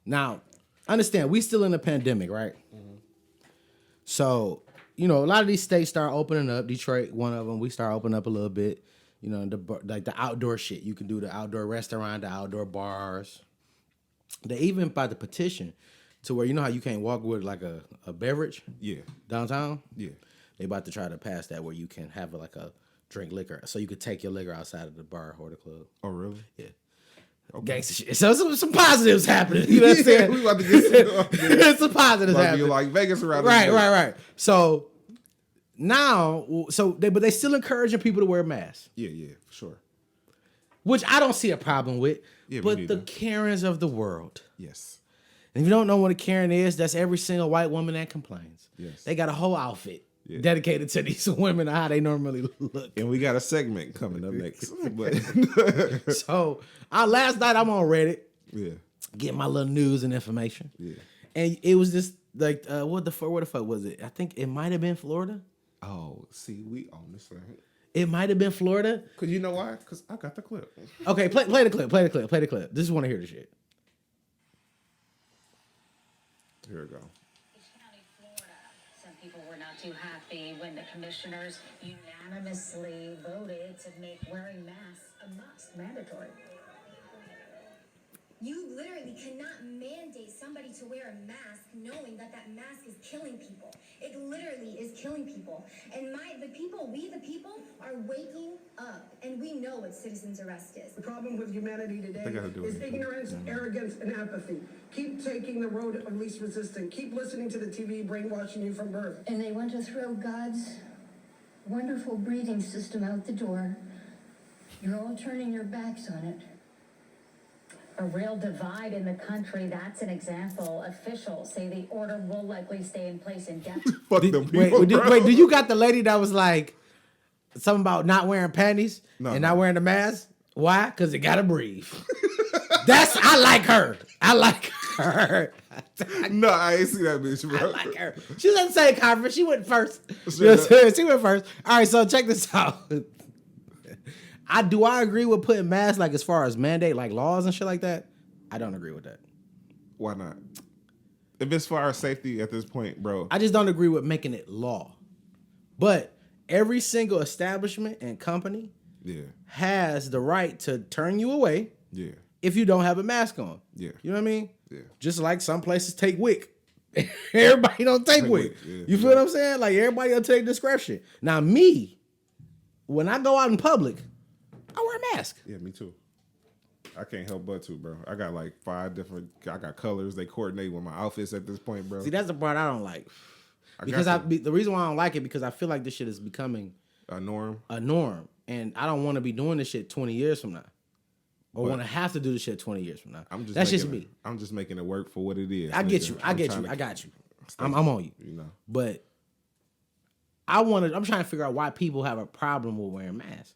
Now, understand, we still in a pandemic, right? Mm-hmm. So, a lot of these states start opening up. Detroit, one of them, we start opening up a little bit. The outdoor shit. You can do the outdoor restaurant, the outdoor bars. They even by the petition to where how you can't walk with like a beverage downtown? Yeah. They about to try to pass that where you can have like a drink liquor. So you could take your liquor outside of the bar or the club. Oh, really? Yeah. Okay. Gangsta shit. So some positives happening. You know what I'm saying? We about to get some positives happening. Be like Vegas around Right. So now, but they still encouraging people to wear masks. Yeah, for sure. Which I don't see a problem with. Yeah, but the Karens of the world. Yes. And if you don't know what a Karen is, that's every single white woman that complains. Yes. They got a whole outfit dedicated to these women and how they normally look. And we got a segment coming up next. So, last night I'm on Reddit. Yeah. Getting my little news and information. Yeah. And it was just like, where the fuck was it? I think it might have been Florida. Oh, see, we on this thing. It might have been Florida. Cause you know why? Cause I got the clip. Okay, play the clip. Just want to hear the shit. Here we go. County, Florida. Some people were not too happy when the commissioners unanimously voted to make wearing masks a must, mandatory. You literally cannot mandate somebody to wear a mask knowing that mask is killing people. It literally is killing people. And we the people are waking up, and we know what citizens arrest is. The problem with humanity today is ignorance, arrogance, and apathy. Keep taking the road of least resistance. Keep listening to the TV brainwashing you from birth. And they want to throw God's wonderful breathing system out the door. You're all turning your backs on it. A real divide in the country. That's an example. Officials say the order will likely stay in place indefinitely. Fuck them people, wait, do you got the lady that was like something about not wearing panties not wearing the mask? Why? Because it gotta breathe. I like her. No, I ain't see that bitch, bro. I like her. She was at the same conference. She went first. She went first. All right, so check this out. I agree with putting masks like as far as mandate like laws and shit like that. I don't agree with that. Why not? If it's for our safety at this point, bro. I just don't agree with making it law. But every single establishment and company has the right to turn you away if you don't have a mask on. Yeah. You know what I mean? Yeah. Just like some places take WIC. Everybody don't take WIC. Yeah. You feel what I'm saying? Like everybody will take discretion. Now me, when I go out in public, I wear a mask. Yeah, me too. I can't help but to, bro. I got like 5 different. I got colors. They coordinate with my outfits at this point, bro. See, that's the part I don't like. The reason why I don't like it because I feel like this shit is becoming a norm. And I don't want to be doing this shit 20 years from now, or want to have to do this shit 20 years from now. That's just me. I'm just making it work for what it is. I get you. I got you. I'm on you. You know, but I'm trying to figure out why people have a problem with wearing masks.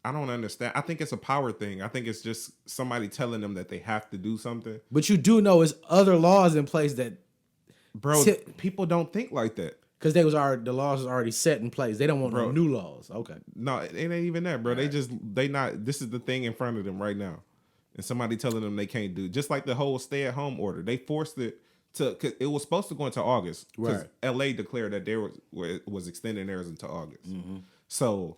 I don't understand. I think it's a power thing. I think it's just somebody telling them that they have to do something. But you do know there's other laws in place that, bro, people don't think like that. Because the laws was already set in place. They don't want no new laws. Okay. No, it ain't even that, bro. Right. This is the thing in front of them right now. And somebody telling them they can't do. Just like the whole stay-at-home order. They forced it cause it was supposed to go into August. Because LA declared that was extending theirs into August. Mm-hmm. So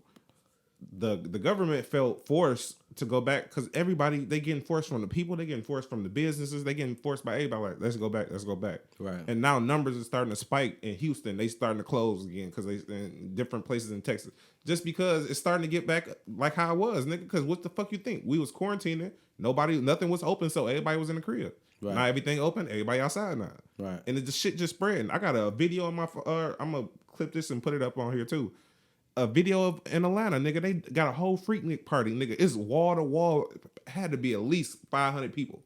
the government felt forced to go back because everybody, they getting forced from the people, they getting forced from the businesses, they getting forced by everybody. Like, let's go back. Right. And now numbers are starting to spike in Houston. They starting to close again because they in different places in Texas. Just because it's starting to get back like how it was, nigga. Because what the fuck you think? We was quarantining. Nothing was open, so everybody was in the crib. Right. Now everything open, everybody outside now. Right. And the shit just spreading. I got a video on my I'm gonna clip this and put it up on here too. A video of in Atlanta, nigga. They got a whole Freaknik party, nigga. It's wall to wall. Had to be at least 500 people.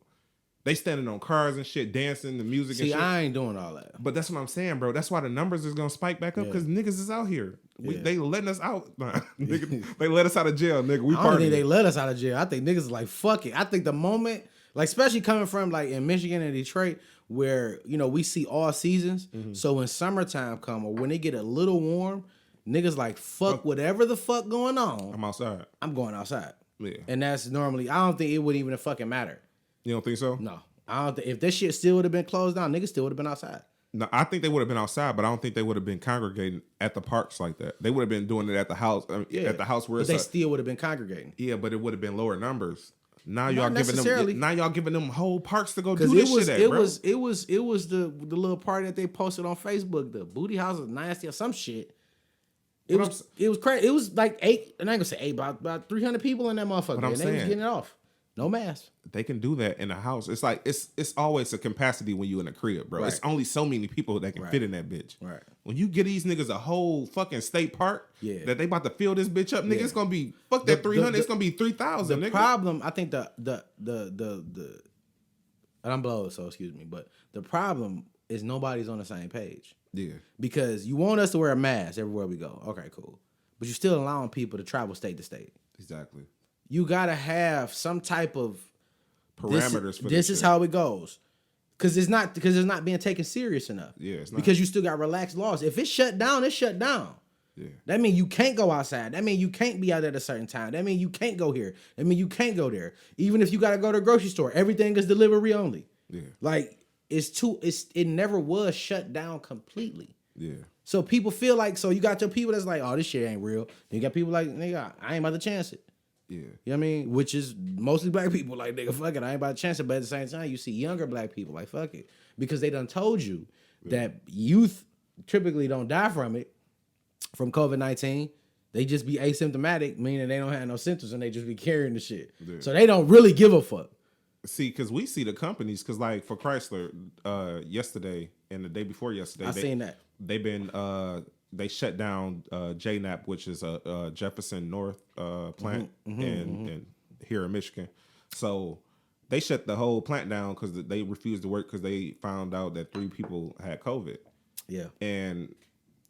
They standing on cars and shit, dancing, the music and shit. See, I ain't doing all that. But that's what I'm saying, bro. That's why the numbers is gonna spike back up because niggas is out here. They letting us out. Nigga, they let us out of jail, nigga. I don't think they let us out of jail. I think niggas is like, fuck it. I think the moment, like especially coming from like in Michigan and Detroit, where we see all seasons. Mm-hmm. So when summertime come or when it get a little warm, niggas like, fuck whatever the fuck going on. I'm outside. I'm going outside. Yeah. And that's normally, I don't think it would even fucking matter. You don't think so? No. I don't think if this shit still would have been closed down, niggas still would have been outside. No, I think they would have been outside, but I don't think they would have been congregating at the parks like that. They would have been doing it at the house. At the house where but they still would have been congregating. Yeah, but it would have been lower numbers. Now Not y'all necessarily. giving them. Now y'all giving them whole parks to go do Because this it was, shit at, it bro. was the little party that they posted on Facebook. The booty house is nasty or some shit. It was crazy. It was like 8. And I ain't gonna say 8, about 300 people in that motherfucker. But I'm and they was saying- getting it off. No mask. They can do that in a house. It's like it's always a capacity when you in a crib, bro. Right. It's only so many people that can fit in that bitch. Right. When you get these niggas a whole fucking state park, that they about to fill this bitch up, nigga, it's gonna be fuck that 300. It's gonna be 3,000. The nigga. problem, I think and I'm blowing, so excuse me, but the problem is nobody's on the same page. Yeah. Because you want us to wear a mask everywhere we go. Okay, cool. But you're still allowing people to travel state to state. Exactly. You gotta have some type of parameters for this this is shit. how it goes. Because it's not being taken serious enough. Yeah, it's not. Because you still got relaxed laws. If it's shut down, it's shut down. Yeah. That means you can't go outside. That means you can't be out at a certain time. That means you can't go here. That means you can't go there. Even if you gotta go to a grocery store, everything is delivery only. Yeah. Like it never was shut down completely. Yeah. So people feel like, so you got your people that's like, oh, this shit ain't real. Then you got people like, nigga, I ain't about to chance it. Yeah. You know what I mean? Which is mostly black people like, nigga, fuck it, I ain't about to chance it. But at the same time, you see younger black people like, fuck it. Because they done told you that youth typically don't die from it, from COVID-19. They just be asymptomatic, meaning they don't have no symptoms and they just be carrying the shit. Yeah. So they don't really give a fuck. See, because we see the companies, because like for Chrysler, yesterday and the day before yesterday, I seen that. They've been they shut down JNAP, which is a Jefferson North plant and here in Michigan. So they shut the whole plant down because they refused to work because they found out that 3 people had COVID. Yeah. And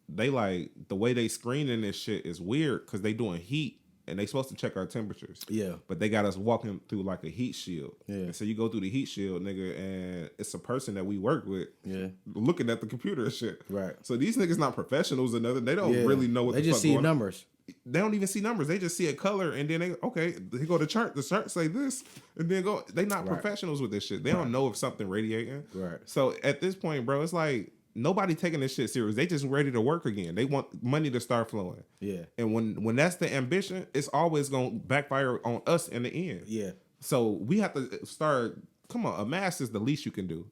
they like the way they screening this shit is weird because they doing heat. And they supposed to check our temperatures. Yeah. But they got us walking through like a heat shield. Yeah. And so you go through the heat shield, nigga, and it's a person that we work with. Yeah. Looking at the computer and shit. Right. So these niggas not professionals or nothing. They don't really know what they the just fuck see going numbers. On. They don't even see numbers. They just see a color and then they go to chart. The chart say this and then go. They not professionals with this shit. They don't know if something radiating. Right. So at this point, bro, it's like nobody taking this shit serious. They just ready to work again. They want money to start flowing. Yeah. And when that's the ambition, it's always gonna backfire on us in the end. Yeah. So we have to start. Come on, a mask is the least you can do.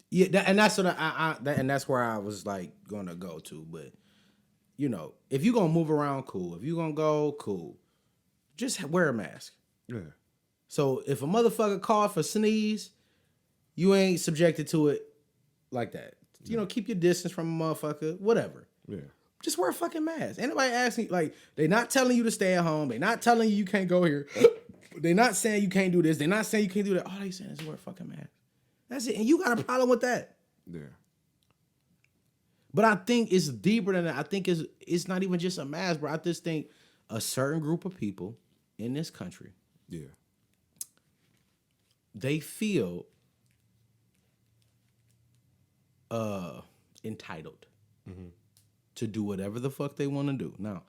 Yeah, and that's what and that's where I was like gonna go to. But you know, if you gonna move around, cool. If you gonna go, cool. Just wear a mask. Yeah. So if a motherfucker cough or sneeze, you ain't subjected to it like that. You know, keep your distance from a motherfucker, whatever. Yeah. Just wear a fucking mask. Anybody asking, like, they not telling you to stay at home. They not telling you can't go here. They not saying you can't do this. They not saying you can't do that. All they saying is wear a fucking mask. That's it. And you got a problem with that. Yeah. But I think it's deeper than that. I think it's not even just a mask, bro. I just think a certain group of people in this country, they feel entitled to do whatever the fuck they want to do. Now,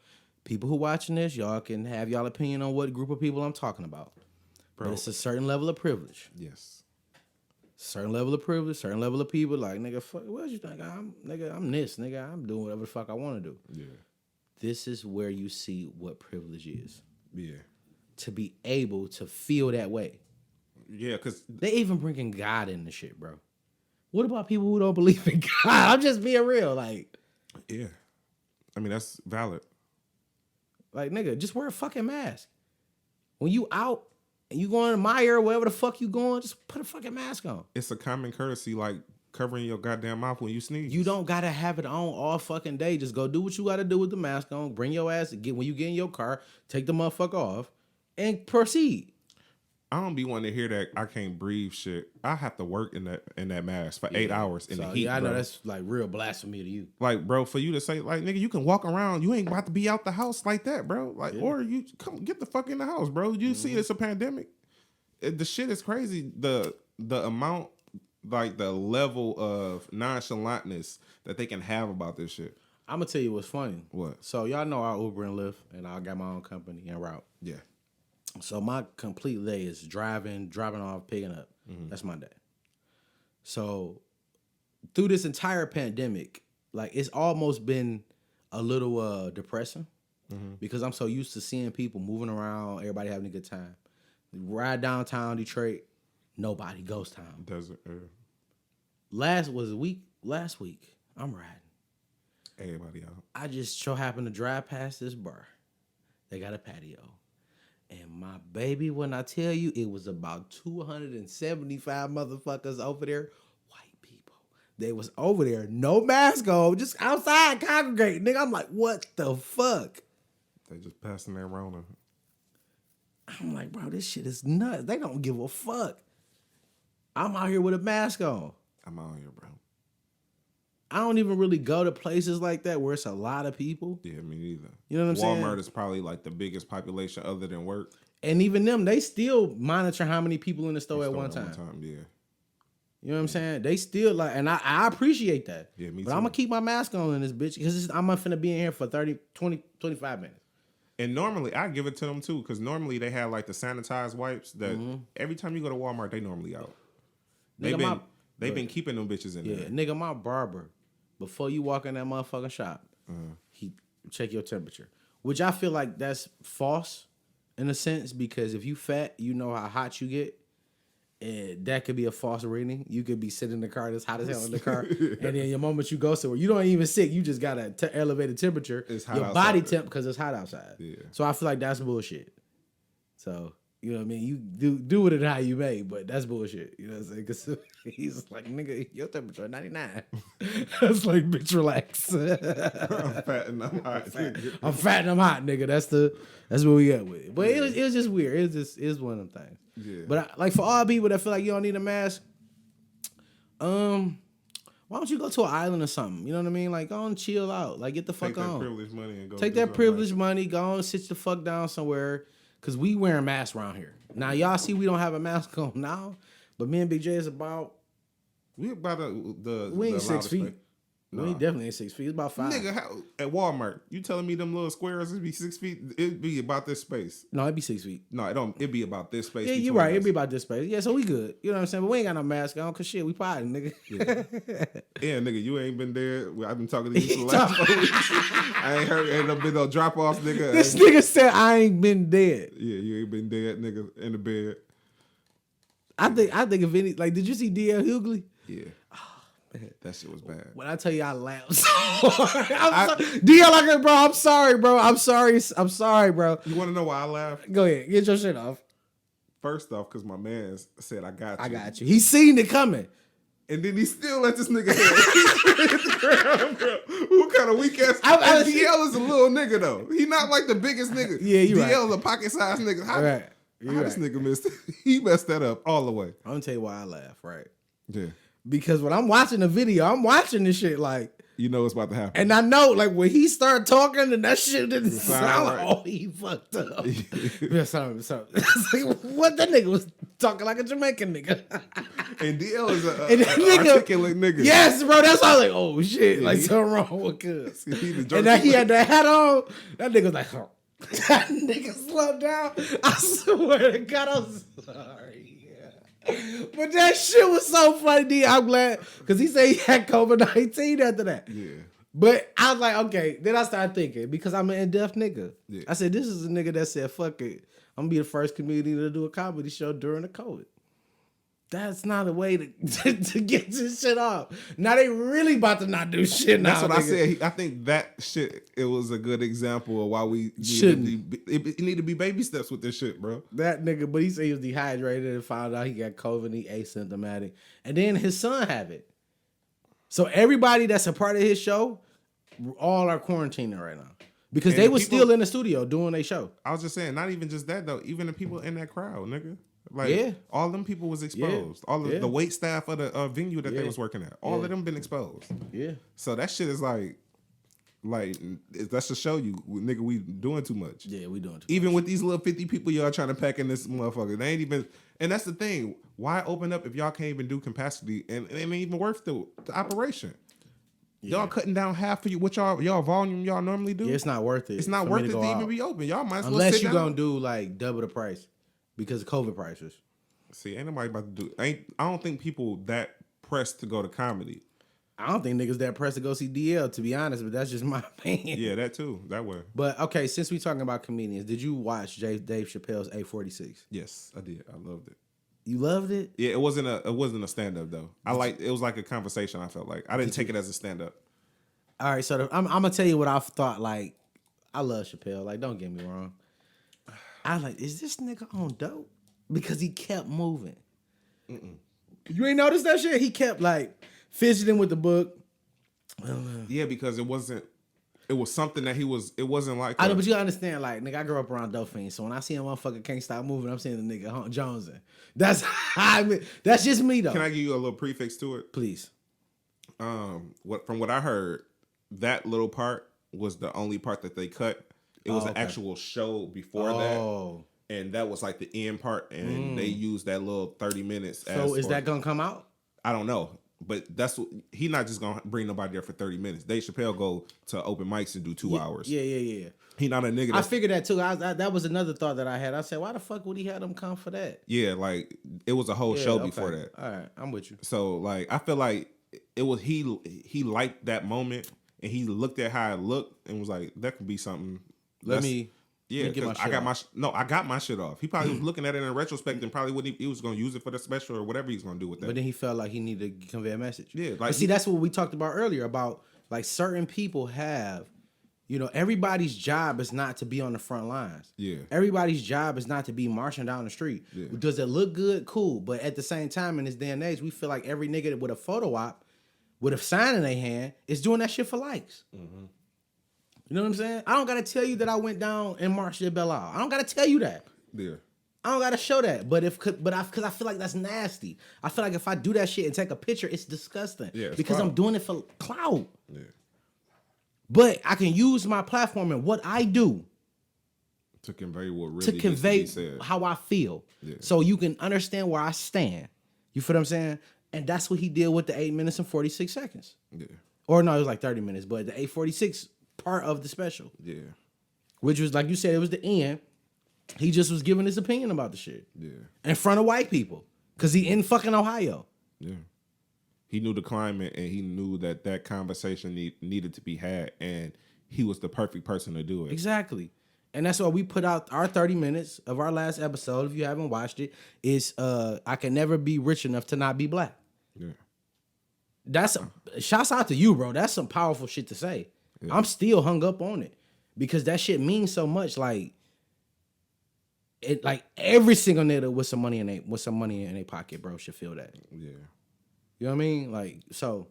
people who watching this, y'all can have y'all opinion on what group of people I'm talking about. Bro. But it's a certain level of privilege. Yes. Certain level of privilege, certain level of people like, nigga, fuck, what you think? I'm this, nigga. I'm doing whatever the fuck I want to do. Yeah. This is where you see what privilege is. Yeah. To be able to feel that way. Yeah, because they even bringing God in the shit, bro. What about people who don't believe in God? I'm just being real, like. Yeah, I mean that's valid. Like, nigga, just wear a fucking mask. When you out and you going to Meijer or wherever the fuck you going, just put a fucking mask on. It's a common courtesy, like covering your goddamn mouth when you sneeze. You don't gotta have it on all fucking day. Just go do what you gotta do with the mask on. Bring your ass when you get in your car, take the motherfucker off, and proceed. I don't be wanting to hear that I can't breathe shit. I have to work in that mask for 8 hours in the heat. Yeah, I know bro. that's like real blasphemy to you. Like, bro, for you to say, like, nigga, you can walk around. You ain't about to be out the house like that, bro. Like, or you come get the fuck in the house, bro. You see it's a pandemic. The shit is crazy. The amount, like the level of nonchalantness that they can have about this shit. I'm gonna tell you what's funny. What? So y'all know I Uber and Lyft, and I got my own company en route. Yeah. So my complete day is driving off, picking up. That's my day. So through this entire pandemic, like it's almost been a little depressing because I'm so used to seeing people moving around, everybody having a good time. Ride downtown Detroit, nobody, ghost town. Desert. Last week, I'm riding. Everybody out. I just so happened to drive past this bar. They got a patio. And my baby, when I tell you, it was about 275 motherfuckers over there. White people. They was over there, no mask on, just outside congregating. Nigga, I'm like, what the fuck? They just passing their Rona. I'm like, bro, this shit is nuts. They don't give a fuck. I'm out here with a mask on. I'm out here, bro. I don't even really go to places like that where it's a lot of people. Yeah, me neither. You know what I'm saying? Walmart is probably like the biggest population other than work. And even them, they still monitor how many people in the store at one time. Yeah. You know what I'm saying? They still like, and I appreciate that. Yeah, me but too. I'm going to keep my mask on in this bitch because I'm finna be in here for 30, 20, 25 minutes. And normally, I give it to them too because normally they have like the sanitized wipes that every time you go to Walmart, they normally out. They've been keeping them bitches in there. Yeah, nigga, my barber, before you walk in that motherfucking shop, he check your temperature. Which I feel like that's false in a sense because if you fat, you know how hot you get. And that could be a false reading. You could be sitting in the car that's hot as hell in the car. And then the moment you go somewhere, you don't even sick. You just got an elevated temperature. It's hot your outside. body temp because it's hot outside. Yeah. So I feel like that's bullshit. So, you know what I mean? You do with it how you may, but that's bullshit. You know what I'm saying? Because he's like, nigga, your temperature is 99. That's like, bitch, relax. I'm fat and I'm hot. I'm fat and I'm hot, nigga. That's what we got with it. But it was just weird. It's one of them things. Yeah. But like for all people that feel like you don't need a mask, why don't you go to an island or something? You know what I mean? Like go and chill out. Like get the fuck Take on. that privilege money and go. Take that privilege money. Go and sit the fuck down somewhere. Cause we wearing masks around here. Now y'all see we don't have a mask on now, but me and Big J is about. We about the We ain't the 6 feet. space. No. We definitely ain't 6 feet. It's about 5. Nigga, how, at Walmart, you telling me them little squares would be 6 feet? It'd be about this space. No, it'd be 6 feet. No, it don't. It'd be about this space. Yeah, you're right. It'd be about this space. Yeah, so we good. You know what I'm saying? But we ain't got no mask on because shit, we potty, nigga. Yeah, nigga, you ain't been there. I've been talking to you for the last 4 weeks. I ain't heard. Ain't no been no drop offs, nigga. This nigga said I ain't been dead. Yeah, you ain't been dead, nigga, in the bed. I think if any, like, did you see DL Hughley? Yeah. That shit was bad. When I tell you I laughed so hard. DL, like, bro, I'm sorry, bro. I'm sorry, bro. You want to know why I laughed? Go ahead. Get your shit off. First off, because my man said, I got you. I got you. He seen it coming. And then he still let this nigga hit the ground, bro. What kind of weak ass? DL is a little nigga, though. He not like the biggest nigga. Yeah, you right. DL is a pocket-sized nigga. How this nigga missed it? He messed that up all the way. I'm going to tell you why I laugh, right? Yeah. Because when I'm watching the video, I'm watching this shit like... You know what's about to happen. And I know, like, when he started talking and that shit didn't sound right. oh, he fucked up. sorry. It's like, what? That nigga was talking like a Jamaican nigga. And DL is an articulate nigga. Yes, bro. That's why I was like, oh, shit. Like, something wrong with Cuz. And then he had the hat on. That nigga was like, oh. That nigga slowed down. I swear to God, I'm sorry. But that shit was so funny, D. I'm glad because he said he had COVID-19 after that. Yeah. But I was like, okay. Then I started thinking because I'm an in-depth nigga. Yeah. I said, this is a nigga that said, fuck it. I'm gonna be the first comedian to do a comedy show during the COVID. That's not a way to get this shit off. Now they really about to not do shit now. That's what I said. I think that shit, it was a good example of why we shouldn't. It need to be baby steps with this shit, bro. That nigga, but he said he was dehydrated and found out he got COVID and he asymptomatic. And then his son have it. So everybody that's a part of his show, all are quarantining right now. Because they were still in the studio doing their show. I was just saying, not even just that though, even the people in that crowd, nigga. Like all them people was exposed. All of the wait staff of the venue that they was working at. All of them been exposed. Yeah. So that shit is like that's to show you, nigga, we doing too much. Yeah, we doing too much. Even with these little 50 people y'all trying to pack in this motherfucker. They ain't even, and that's the thing. Why open up if y'all can't even do capacity and it ain't even worth the operation? Yeah. Y'all cutting down half of what y'all volume y'all normally do. Yeah, it's not worth it. It's not worth it to even be open. Y'all might as well unless you down. gonna do like double the price because of COVID prices. See, ain't nobody about to do. I don't think people that pressed to go to comedy. I don't think niggas that pressed to go see DL, to be honest, but that's just my opinion. Yeah, that too. That way. But okay, since we talking about comedians, did you watch Dave Chappelle's 846? Yes, I did. I loved it. You loved it? Yeah, it wasn't a stand up though. It was like a conversation. I felt like I didn't take it as a stand up. All right, so I'm gonna tell you what I thought. Like, I love Chappelle. Like, don't get me wrong. I was like, is this nigga on dope? Because he kept moving. You ain't noticed that shit? He kept like fidgeting with the book. Yeah, because it was something that it wasn't like. I know, but you understand, like, nigga, I grew up around dope fiends, so when I see a motherfucker can't stop moving, I'm saying the nigga Jonesing. That's that's just me though. Can I give you a little prefix to it? Please. From what I heard, that little part was the only part that they cut. It was an actual show before that. And that was like the end part, and they used that little 30 minutes. So is that gonna come out? I don't know, but he not just gonna bring nobody there for 30 minutes. Dave Chappelle go to open mics and do 2 hours. Yeah. He not a nigga. I figured that too. That was another thought that I had. I said, why the fuck would he have them come for that? Yeah, like it was a whole show before that. All right, I'm with you. So like, I feel like it was he liked that moment, and he looked at how it looked and was like, that could be something. Yeah, because I got my shit off. He probably was looking at it in retrospect and probably wouldn't. He was gonna use it for the special or whatever he's gonna do with that. But then he felt like he needed to convey a message. Yeah, like but see, that's what we talked about earlier about like certain people have, everybody's job is not to be on the front lines. Yeah, everybody's job is not to be marching down the street. Yeah. Does it look good? Cool, but at the same time, in this day and age, we feel like every nigga with a photo op, with a sign in their hand, is doing that shit for likes. Mm-hmm. You know what I'm saying? I don't gotta tell you that I went down and marched at Belle Isle. I don't gotta tell you that. Yeah. I don't gotta show that. Because I feel like that's nasty. I feel like if I do that shit and take a picture, it's disgusting. Yeah, because clout. I'm doing it for clout. Yeah. But I can use my platform and what I do to convey what really to convey needs to be said. How I feel. Yeah. So you can understand where I stand. You feel what I'm saying? And that's what he did with the 8 minutes and 46 seconds. Yeah. Or no, it was like 30 minutes, but the 8:46 part of the special. Yeah. Which was, like you said, it was the end. He just was giving his opinion about the shit. Yeah. In front of white people. Because he in fucking Ohio. Yeah. He knew the climate, and he knew that conversation needed to be had, and he was the perfect person to do it. Exactly. And that's why we put out our 30 minutes of our last episode. If you haven't watched it, is I can never be rich enough to not be black. Yeah. Shouts out to you, bro. That's some powerful shit to say. Yeah. I'm still hung up on it because that shit means so much. Like every single nigga with some money in their pocket, bro, should feel that. Yeah. You know what I mean? Like, so.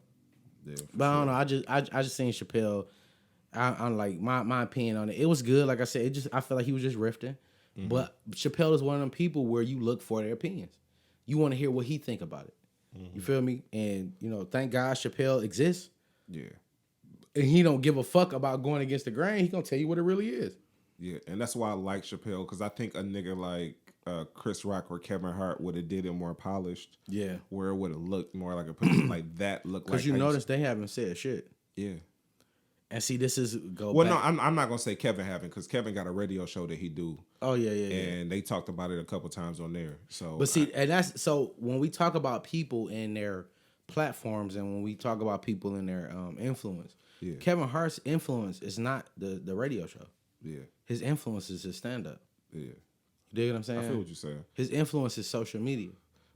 Yeah. But I don't know. I just seen Chappelle. I'm like my opinion on it. It was good. Like I said, I feel like he was just riffing. Mm-hmm. But Chappelle is one of them people where you look for their opinions. You want to hear what he think about it. Mm-hmm. You feel me? And thank God Chappelle exists. Yeah. And he don't give a fuck about going against the grain. He gonna tell you what it really is. Yeah, and that's why I like Chappelle, because I think a nigga like Chris Rock or Kevin Hart would have did it more polished. Yeah. Where it would have looked more like a person like that looked like. Because you notice they haven't said shit. Yeah. And see, this is no, I'm not gonna say Kevin haven't, because Kevin got a radio show that he do. Oh yeah. And they talked about it a couple times on there. So, but see, and that's so when we talk about people and their platforms, and when we talk about people and their influence, Kevin Hart's influence is not the radio show. Yeah, his influence is his stand up. Yeah, you dig what I'm saying? I feel what you're saying. His influence is social media.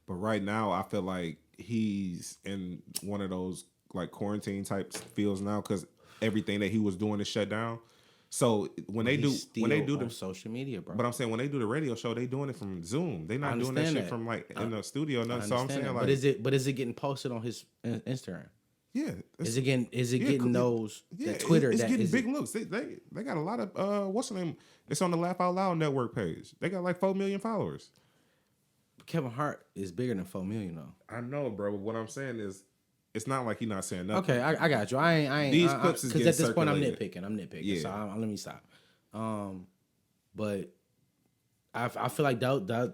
But right now, I feel like he's in one of those like quarantine type fields now, because everything that he was doing is shut down. So when they do the social media, bro. But I'm saying when they do the radio show, they doing it from Zoom. They not doing that shit from like in the studio. So I'm saying like, but is it getting posted on his Instagram? Yeah. Is it getting those the Twitter? It's getting big looks. They got a lot of what's the name? It's on the Laugh Out Loud network page. They got like 4 million followers. Kevin Hart is bigger than 4 million though. I know, bro. But what I'm saying is, it's not like he's not saying nothing. Okay, I got you. I ain't. These clips is getting because at this point I'm circulated. nitpicking. Yeah. So let me stop. But I feel like that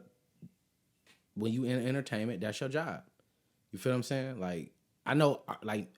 when you in entertainment, that's your job. You feel what I'm saying? Like I know, like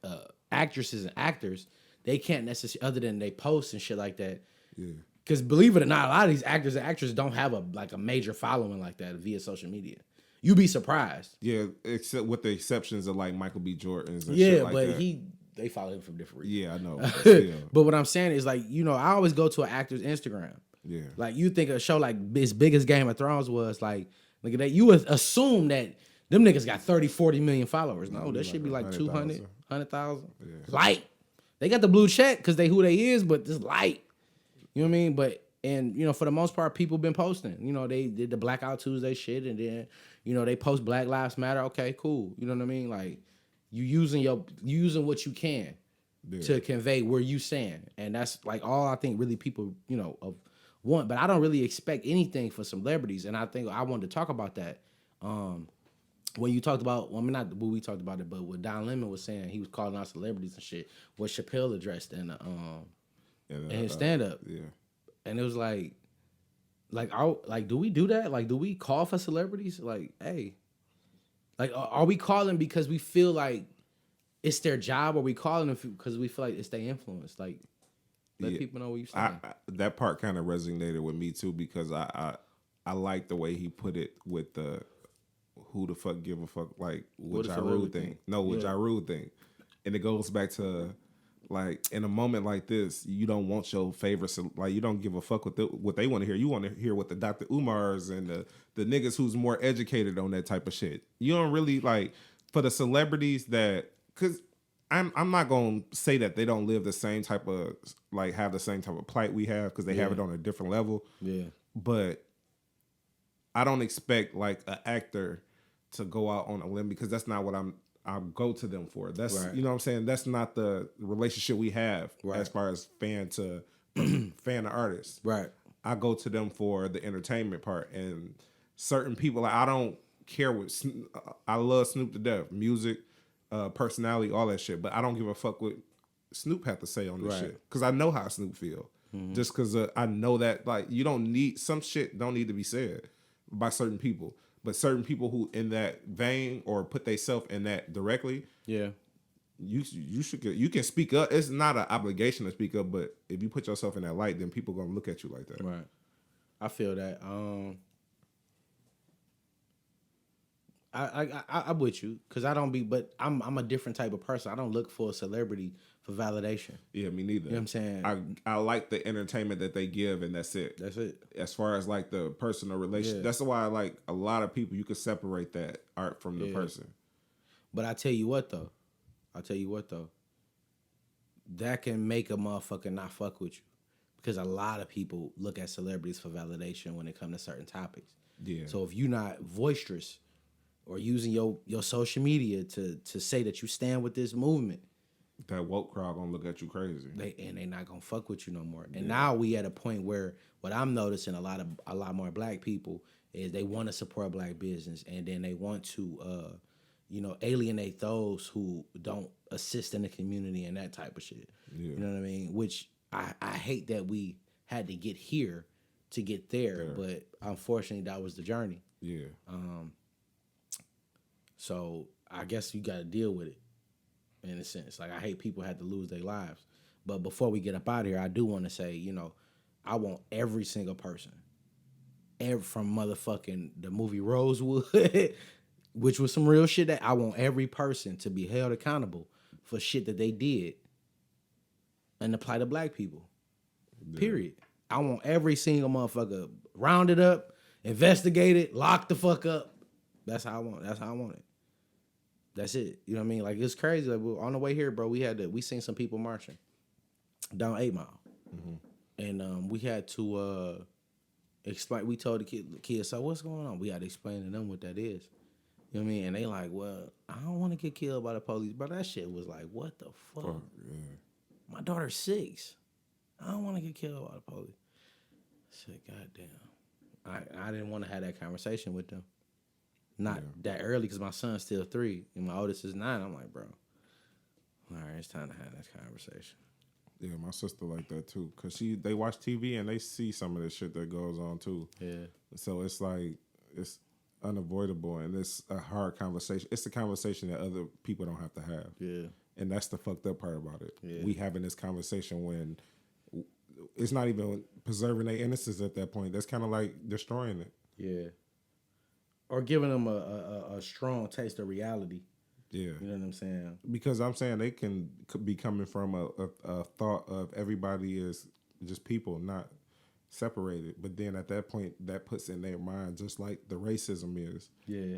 actresses and actors, they can't necessarily, other than they post and shit like that. Yeah. Because believe it or not, a lot of these actors and actresses don't have a major following like that via social media. You be surprised. Yeah, except with the exceptions of like Michael B. Jordan's and Yeah, shit like but that. they follow him from different reasons. Yeah, I know. But still. But what I'm saying is like, you know, I always go to an actor's Instagram. Yeah. Like you think a show like as big as Game of Thrones was, like, look at that. You would assume that them niggas got 30, 40 million followers. No, that should be like 200, 100,000. Yeah. Light. They got the blue check because they who they is, but just light. You know what I mean? But, and, you know, for the most part, people been posting. You know, they did the Blackout Tuesday shit, and then, you know, they post Black Lives Matter. Okay, cool. You know what I mean? Like, you using what you can to convey where you stand. And that's, like, all I think really people, you know, want. But I don't really expect anything for celebrities, and I think I wanted to talk about that. When you talked about, well, I mean, not when we talked about it, but what Don Lemon was saying, he was calling out celebrities and shit, what Chappelle addressed in his stand-up. Yeah. And it was like, do we do that? Like, do we call for celebrities? Like, hey, like, are we calling because we feel like it's their job, or we calling them because we feel like it's their influence? Like, let people know what you're saying. That part kind of resonated with me too, because I like the way he put it with the who the fuck give a fuck, like with Ja Rule thing. No, with Ja Rule thing. And it goes back to, like, in a moment like this, you don't want your favorites, like, you don't give a fuck what they want to hear. You want to hear what the Dr. Umars and the niggas who's more educated on that type of shit. You don't really, like, for the celebrities that, because I'm not going to say that they don't live the same type of, like, have the same type of plight we have, because they have it on a different level. Yeah. But I don't expect, like, an actor to go out on a limb, because that's not what I'll go to them for. That's You know what I'm saying? That's not the relationship we have as far as fan to artist. Right. I go to them for the entertainment part, and certain people, like, I don't care what I love Snoop to death, music, personality, all that shit, but I don't give a fuck what Snoop had to say on this shit, because I know how Snoop feel. Just because I know that, like, you don't need, some shit don't need to be said by certain people. But certain people who in that vein or put themselves in that directly, you can speak up. It's not an obligation to speak up, but if you put yourself in that light, then people gonna look at you like that. Right. I feel that. I'm with you, because I don't be, but I'm a different type of person. I don't look for a celebrity for validation. Yeah, me neither. You know what I'm saying? I like the entertainment that they give, and that's it. That's it. As far as, like, the personal relation, that's why I like a lot of people. You can separate that art from the person. But I tell you what though, that can make a motherfucker not fuck with you, because a lot of people look at celebrities for validation when it comes to certain topics. Yeah. So if you're not boisterous or using your social media to say that you stand with this movement, that woke crowd gonna look at you crazy. They not gonna fuck with you no more. And now we at a point where what I'm noticing a lot more black people is they want to support black business, and then they want to alienate those who don't assist in the community and that type of shit. Yeah. You know what I mean? Which I hate that we had to get here to get there, but unfortunately that was the journey. Yeah. So I guess you got to deal with it, in a sense. Like, I hate people had to lose their lives. But before we get up out of here, I do want to say, you know, I want every single person, from motherfucking the movie Rosewood, which was some real shit, that I want every person to be held accountable for shit that they did and apply to black people. Yeah. Period. I want every single motherfucker rounded up, investigated, locked the fuck up. That's how I want it. That's it. You know what I mean? Like, it's crazy. Like, on the way here, bro, we seen some people marching down 8 Mile. Mm-hmm. And we had to explain. We told the kids, so what's going on? We had to explain to them what that is. You know what I mean? And they like, well, I don't want to get killed by the police. Bro, that shit was like, what the fuck? Oh, yeah. My daughter's 6. I don't want to get killed by the police. I said, goddamn. I didn't want to have that conversation with them. Not that early, because my son's still 3 and my oldest is 9. I'm like, bro, all right, it's time to have this conversation. Yeah, my sister like that too, because they watch TV and they see some of the shit that goes on too. Yeah. So it's like, it's unavoidable, and it's a hard conversation. It's a conversation that other people don't have to have. Yeah. And that's the fucked up part about it. Yeah. We having this conversation when it's not even preserving their innocence at that point. That's kind of like destroying it. Yeah. or giving them a strong taste of reality. Yeah, You know what I'm saying? because I'm saying they could be coming from a thought of everybody is just people, not separated. But then at that point, that puts in their mind just like the racism is. Yeah.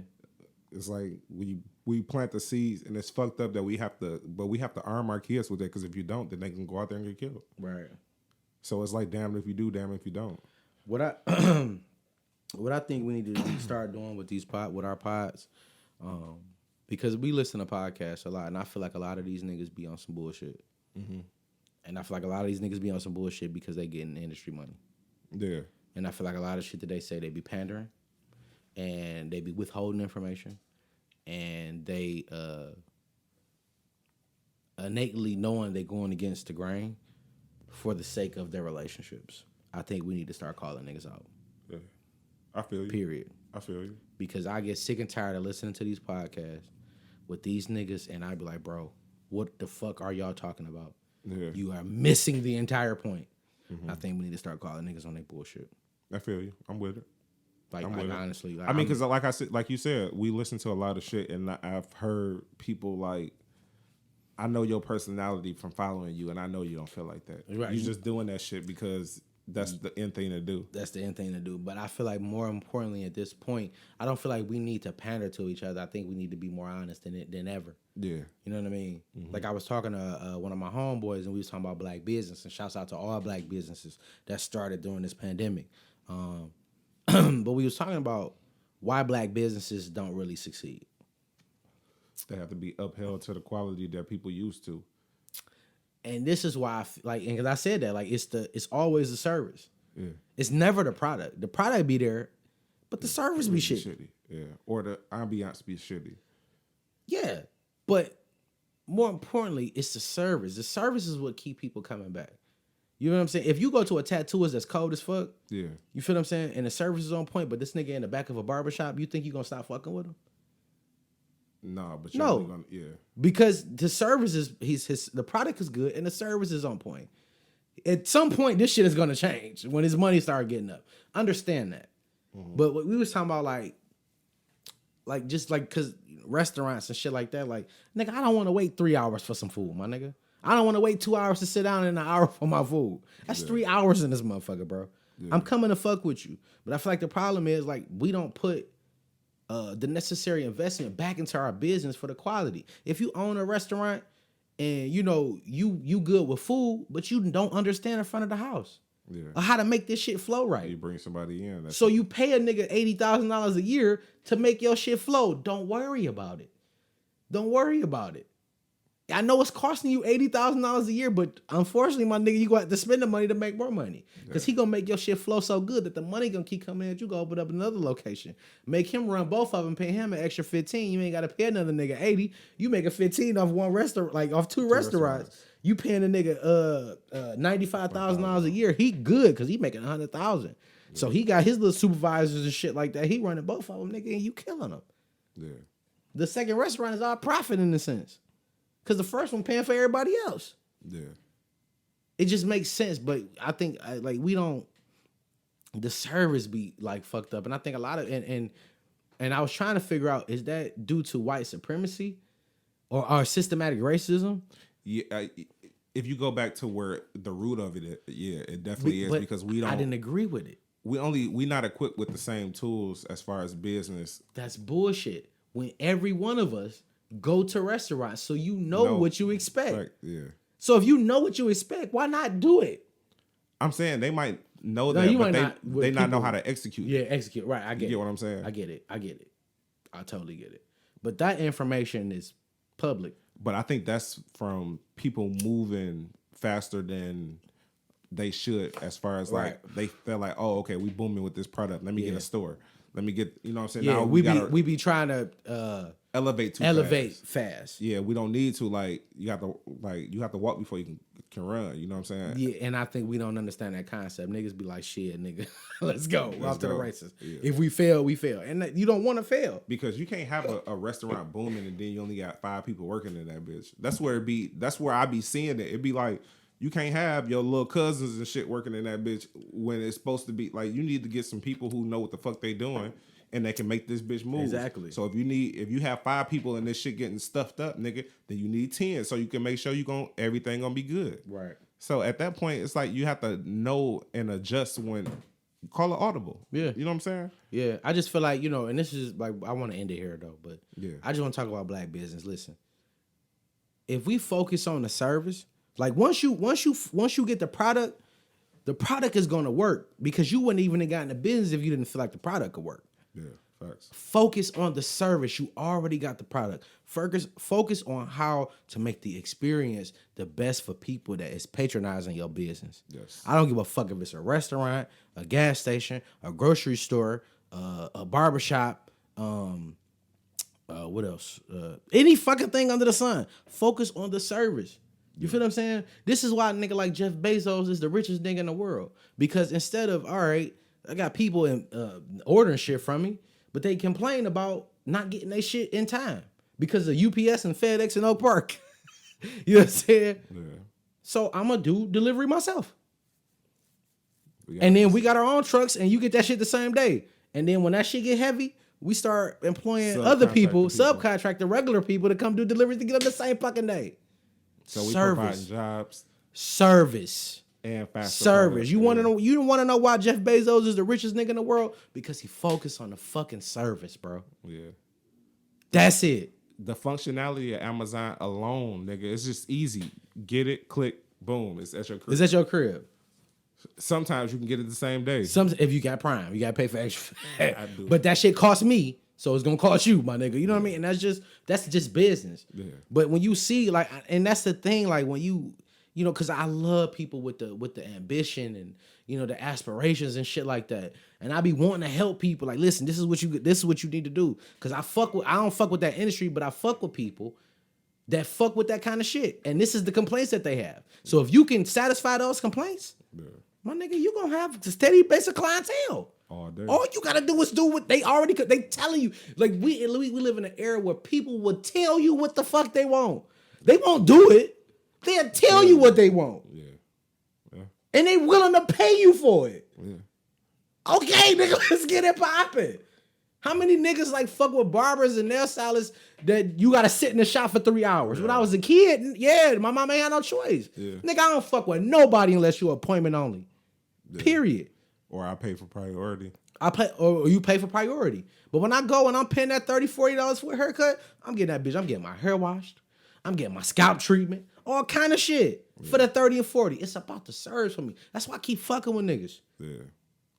It's like we plant the seeds, and it's fucked up that we have to arm our kids with it, because if you don't, then they can go out there and get killed. Right. So it's like, damn if you do, damn if you don't. What I what I think we need to start doing with with our pods, because we listen to podcasts a lot, and I feel like a lot of these niggas be on some bullshit. Mm-hmm. And I feel like a lot of these niggas be on some bullshit because they getting industry money. Yeah. And I feel like a lot of shit that they say, they be pandering, and they be withholding information, and they innately knowing they going against the grain for the sake of their relationships. I think we need to start calling niggas out. Yeah. I feel you. Period. I feel you. Because I get sick and tired of listening to these podcasts with these niggas, and I be like, bro, what the fuck are y'all talking about? Yeah. You are missing the entire point. Mm-hmm. I think we need to start calling niggas on their bullshit. I feel you. I'm with it. Like honestly, like, I mean, because like I said, like you said, we listen to a lot of shit, and I've heard people like, I know your personality from following you, and I know you don't feel like that. Right. You're just doing that shit because that's the end thing to do. That's the end thing to do. But I feel like more importantly at this point, I don't feel like we need to pander to each other. I think we need to be more honest than ever. Yeah. You know what I mean? Mm-hmm. Like I was talking to one of my homeboys, and we was talking about black business, and shouts out to all black businesses that started during this pandemic. But we was talking about why black businesses don't really succeed. They have to be upheld to the quality that people used to. And this is why and because I said that, like, it's always the service. Yeah. It's never the product. The product be there, but the service be shitty. Yeah. Or the ambiance be shitty. Yeah. But more importantly, it's the service. The service is what keep people coming back. You know what I'm saying? If you go to a tattooist that's cold as fuck, yeah, you feel what I'm saying? And the service is on point, but this nigga in the back of a barbershop, you think you gonna stop fucking with him? Nah, but no, gonna, yeah, because the service is the product is good and the service is on point. At some point, this shit is gonna change when his money start getting up. Understand that. Mm-hmm. But what we was talking about, like just like because restaurants and shit like that, like nigga, I don't want to wait 3 hours for some food, my nigga. I don't want to wait 2 hours to sit down and an hour for my food. That's 3 hours in this motherfucker, bro. Yeah. I'm coming to fuck with you. But I feel like the problem is, like, we don't put the necessary investment back into our business for the quality. If you own a restaurant and, you know, you good with food, but you don't understand the front of the house. Yeah. Or how to make this shit flow right. You bring somebody in. So you pay a nigga $80,000 a year to make your shit flow. Don't worry about it. Don't worry about it. I know it's costing you $80,000 a year, but unfortunately, my nigga, you gonna have to spend the money to make more money. Because he gonna make your shit flow so good that the money gonna keep coming in. You go open up another location. Make him run both of them, pay him an extra 15. You ain't gotta pay another nigga 80. You make a 15 off one restaurant, like off two restaurants. You paying a nigga $95,000 a year. He good because he making $100,000. Yeah. So he got his little supervisors and shit like that. He running both of them, nigga, and you killing them. Yeah. The second restaurant is all profit in a sense. Because the first one paying for everybody else. Yeah. It just makes sense, but I think like we don't, the service be like fucked up. And I think a lot of, and I was trying to figure out, is that due to white supremacy or systematic racism? Yeah, if you go back to where the root of it, yeah, it definitely is, because we don't. I didn't agree with it. We not equipped with the same tools as far as business. That's bullshit. When every one of us go to restaurants, so you know what you expect. Right, yeah. So if you know what you expect, why not do it? I'm saying they might know that, but they not know how to execute. Yeah, execute. Right, I get it. You get what I'm saying? I get it. I totally get it. But that information is public. But I think that's from people moving faster than they should, as far as like they feel like, oh, okay, we booming with this product. Let me get a store. Let me get, you know what I'm saying? Yeah, now we be trying to elevate fast. Yeah, we don't need to, like you have to walk before you can run. You know what I'm saying? Yeah, and I think we don't understand that concept. Niggas be like, shit, nigga, let's go. Off to the races. Yeah. If we fail, we fail, and you don't want to fail because you can't have a restaurant booming and then you only got 5 people working in that bitch. That's where I be seeing it. It'd be like, you can't have your little cousins and shit working in that bitch when it's supposed to be like, you need to get some people who know what the fuck they doing and they can make this bitch move. Exactly. So if you have 5 people and this shit getting stuffed up, nigga, then you need 10 so you can make sure everything gonna be good. Right. So at that point, it's like you have to know and adjust when call it audible. Yeah. You know what I'm saying? Yeah. I just feel like, and this is like, I want to end it here though, but Yeah. I just want to talk about black business. Listen, if we focus on the service, like once you get the product is going to work because you wouldn't even have gotten the business if you didn't feel like the product could work. Yeah, facts. Focus on the service. You already got the product. Focus on how to make the experience the best for people that is patronizing your business. Yes. I don't give a fuck if it's a restaurant, a gas station, a grocery store, a barbershop, what else? Any fucking thing under the sun. Focus on the service. You feel what I'm saying? This is why a nigga like Jeff Bezos is the richest nigga in the world. Because instead of, all right, I got people ordering shit from me, but they complain about not getting their shit in time because of UPS and FedEx in Oak Park. You know what I'm saying? Yeah. So I'm going to do delivery myself. And then we got our own trucks and you get that shit the same day. And then when that shit get heavy, we start employing other people, subcontract the regular people to come do deliveries to get them the same fucking day. So we providing jobs, service, and faster service. You want to know? You don't want to know why Jeff Bezos is the richest nigga in the world? Because he focused on the fucking service, bro. Yeah, that's it. The functionality of Amazon alone, nigga, it's just easy. Get it, click, boom. It's at your crib. It's at your crib. Sometimes you can get it the same day. If you got Prime, you gotta pay for extra. I do. But that shit cost me, so it's gonna cost you, my nigga. You know what I mean? And that's just business. Yeah. But when you see and that's the thing, like when you know, because I love people with the ambition and the aspirations and shit like that. And I be wanting to help people. Like, listen, this is what you need to do. Because I don't fuck with that industry, but I fuck with people that fuck with that kind of shit. And this is the complaints that they have. So if you can satisfy those complaints, my nigga, you gonna have a steady base of clientele. All day. All you gotta do is do what they telling you. Like we live in an era where people will tell you what the fuck they want. They won't do it. They'll tell you what they want. Yeah. And they willing to pay you for it. Yeah. Okay, nigga, let's get it popping. How many niggas like fuck with barbers and nail stylists that you gotta sit in the shop for 3 hours? Yeah. When I was a kid, my mama ain't had no choice. Yeah. Nigga, I don't fuck with nobody unless you appointment only. Yeah. Period. Or I pay for priority. Or you pay for priority. But when I go and I'm paying that $30, $40 for a haircut, I'm getting that bitch. I'm getting my hair washed. I'm getting my scalp treatment. All kind of shit for the 30 and 40. It's about the service for me. That's why I keep fucking with niggas. Yeah.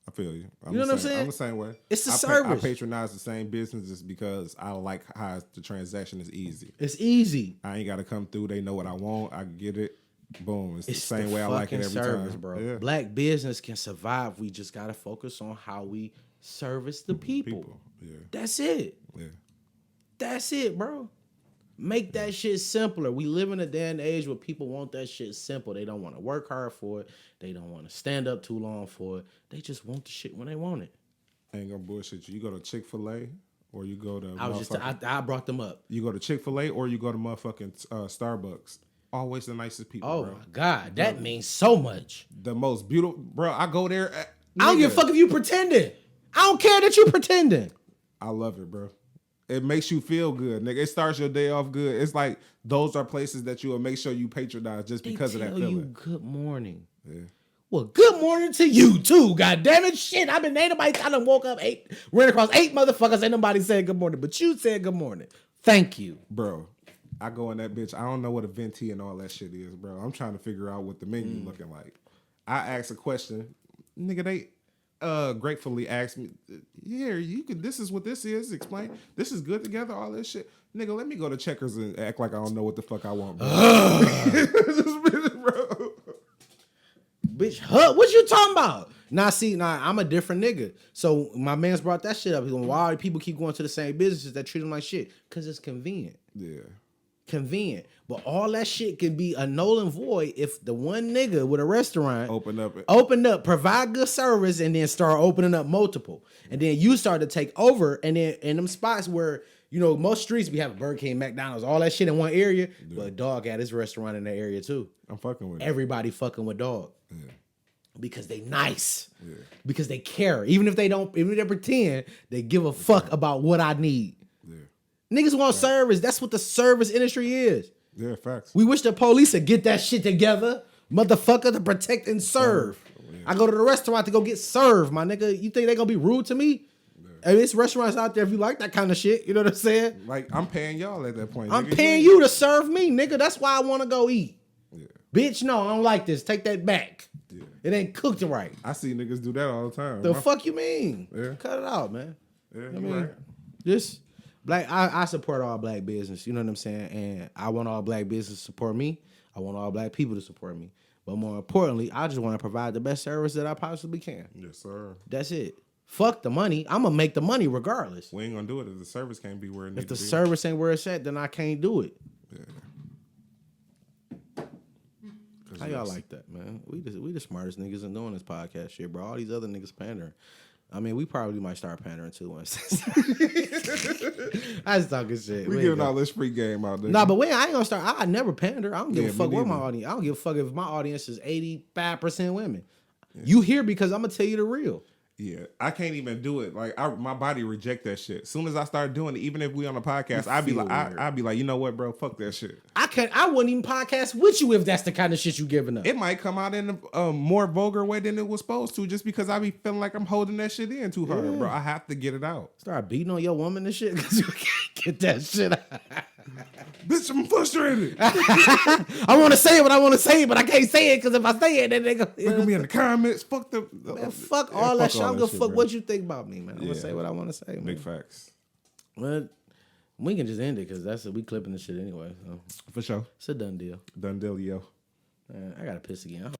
I feel you. You know what I'm saying? I'm the same way. It's the service. I patronize the same businesses because I like how the transaction is easy. It's easy. I ain't got to come through. They know what I want. I get it. Boom. It's the same way I like it every service, time. Bro. Yeah. Black business can survive. We just got to focus on how we service the people. Yeah. That's it. Yeah. That's it, bro. Make that shit simpler. We live in a day and age where people want that shit simple. They don't want to work hard for it. They don't want to stand up too long for it. They just want the shit when they want it. I ain't gonna bullshit you. You go to Chick-fil-A or you go to I brought them up. You go to Chick-fil-A or you go to motherfucking Starbucks. Always the nicest people, bro. Oh, my God. That means so much. The most beautiful... Bro, I go there... I don't give a fuck if you pretending. I don't care that you pretending. I love it, bro. It makes you feel good, nigga. It starts your day off good. It's like those are places that you will make sure you patronize just because of that feeling. You good morning. Yeah. Well, good morning to you too. God damn it, shit. Ain't nobody. I done woke up ran across 8 motherfuckers. Ain't nobody saying good morning, but you said good morning. Thank you, bro. I go in that bitch. I don't know what a venti and all that shit is, bro. I'm trying to figure out what the menu looking like. I ask a question, nigga. They gratefully asked me, here, you can, this is what this is, explain, this is good together, all this shit. Nigga, let me go to Checkers and act like I don't know what the fuck I want, bro. Bro. Bitch, what you talking about? Nah, I'm a different nigga. So my man's brought that shit up. He's going, why do people keep going to the same businesses that treat them like shit? Because it's convenient. Yeah. Convenient. But all that shit can be a null and void if the one nigga with a restaurant open up, provide good service, and then start opening up multiple. And then you start to take over, and then in them spots where, most streets we have Burger King, McDonald's, all that shit in one area, but Dog had his restaurant in that area too. I'm fucking with it. Everybody fucking with Dog. Yeah. Because they nice. Yeah. Because they care. Even if they pretend, they give a fuck about what I need. Yeah. Niggas want service. That's what the service industry is. Yeah, facts. We wish the police would get that shit together, motherfucker, to protect and serve. Yeah. I go to the restaurant to go get served, my nigga. You think they gonna be rude to me? Yeah. Hey, it's restaurants out there if you like that kind of shit. You know what I'm saying? Like, I'm paying y'all at that point. I'm paying you to serve me, nigga. That's why I want to go eat. Yeah. Bitch, no, I don't like this. Take that back. Yeah. It ain't cooked right. I see niggas do that all the time. The fuck you mean? Yeah. Cut it out, man. Yeah, I mean, right. Just black. I support all black business. You know what I'm saying? And I want all black business to support me. I want all black people to support me. But more importantly, I just want to provide the best service that I possibly can. Yes, sir. That's it. Fuck the money. I'm gonna make the money regardless. We ain't gonna do it if the service can't be where it needs to be. If the service ain't where it's at, then I can't do it. Yeah. How y'all like that, man? We the smartest niggas in doing this podcast shit, bro. All these other niggas pandering. I mean, we probably might start pandering too once. I just talking shit. We giving all this free game out there. Nah, but I ain't gonna start. I never pander. I don't give a fuck what my audience. I don't give a fuck if my audience is 85% women. Yeah. You here because I'm gonna tell you the real. Yeah, I can't even do it. Like my body reject that shit. As soon as I start doing it, even if we on a podcast, I'd be like, you know what, bro? Fuck that shit. I wouldn't even podcast with you if that's the kind of shit you giving up. It might come out in a more vulgar way than it was supposed to, just because I be feeling like I'm holding that shit in too hard, bro. I have to get it out. Start beating on your woman and shit because you can't get that shit out. Bitch, I'm frustrated. I want to say what I want to say, but I can't say it because if I say it, then they gonna be in the comments. Fuck the man, fuck all that shit. I don't give a fuck what you think about me, man. I'm gonna say what I want to say, man. Big facts. Well, we can just end it because we clipping the shit anyway. So. For sure. It's a done deal. Done deal, yo. Man, I gotta piss again.